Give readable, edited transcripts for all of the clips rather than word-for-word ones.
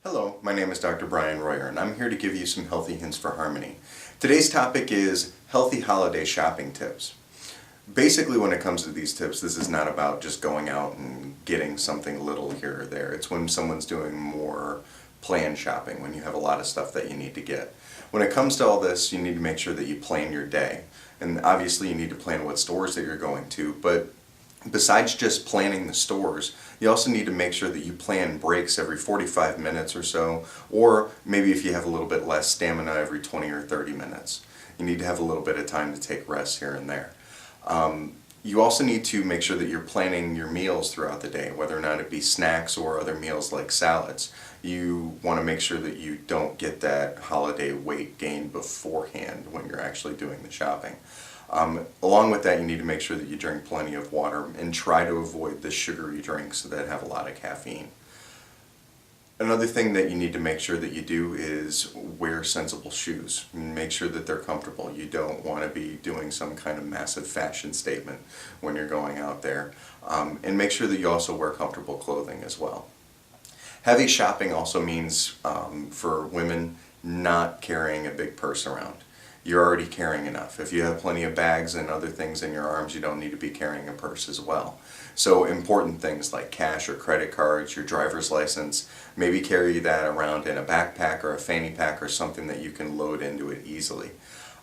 Hello, my name is Dr. Bryan Royer, and I'm here to give you some healthy hints for harmony. Today's topic is healthy holiday shopping tips. Basically, when it comes to these tips, this is not about just going out and getting something little here or there. It's when someone's doing more planned shopping, when you have a lot of stuff that you need to get. When it comes to all this, you need to make sure that you plan your day. And obviously you need to plan what stores that you're going to, but besides just planning the stores, you also need to make sure that you plan breaks every 45 minutes or so, or maybe if you have a little bit less stamina, every 20 or 30 minutes. You need to have a little bit of time to take rest here and there. You also need to make sure that you're planning your meals throughout the day, whether or not it be snacks or other meals like salads. You want to make sure that you don't get that holiday weight gain beforehand when you're actually doing the shopping. Along with that, you need to make sure that you drink plenty of water and try to avoid the sugary drinks that have a lot of caffeine. Another thing that you need to make sure that you do is wear sensible shoes. Make sure that they're comfortable. You don't want to be doing some kind of massive fashion statement when you're going out there. And make sure that you also wear comfortable clothing as well. Heavy shopping also means, for women, not carrying a big purse around. You're already carrying enough. If you have plenty of bags and other things in your arms, you don't need to be carrying a purse as well. So important things like cash or credit cards, your driver's license, maybe carry that around in a backpack or a fanny pack or something that you can load into it easily.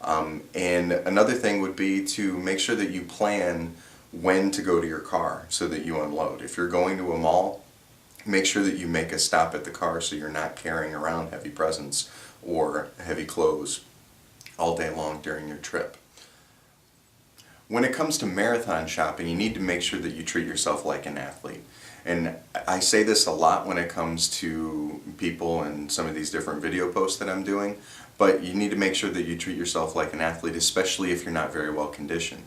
And another thing would be to make sure that you plan when to go to your car so that you unload. If you're going to a mall, make sure that you make a stop at the car so you're not carrying around heavy presents or heavy clothes all day long during your trip. When it comes to marathon shopping, you need to make sure that you treat yourself like an athlete. And I say this a lot when it comes to people and some of these different video posts that I'm doing, but you need to make sure that you treat yourself like an athlete, especially if you're not very well conditioned.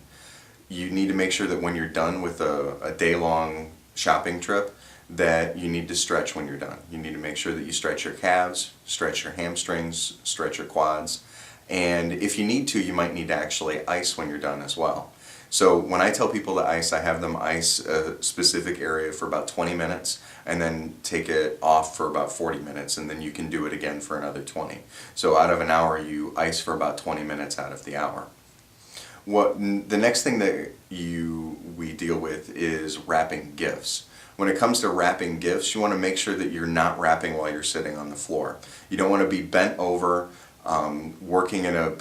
You need to make sure that when you're done with a day-long shopping trip, that you need to stretch when you're done. You need to make sure that you stretch your calves, stretch your hamstrings, stretch your quads, and if you need to, you might need to actually ice when you're done as well. So when I tell people to ice, I have them ice a specific area for about 20 minutes and then take it off for about 40 minutes, and then you can do it again for another 20. So out of an hour, you ice for about 20 minutes out of the hour. The next thing that we deal with is wrapping gifts. When it comes to wrapping gifts, you want to make sure that you're not wrapping while you're sitting on the floor. You don't want to be bent over, working in a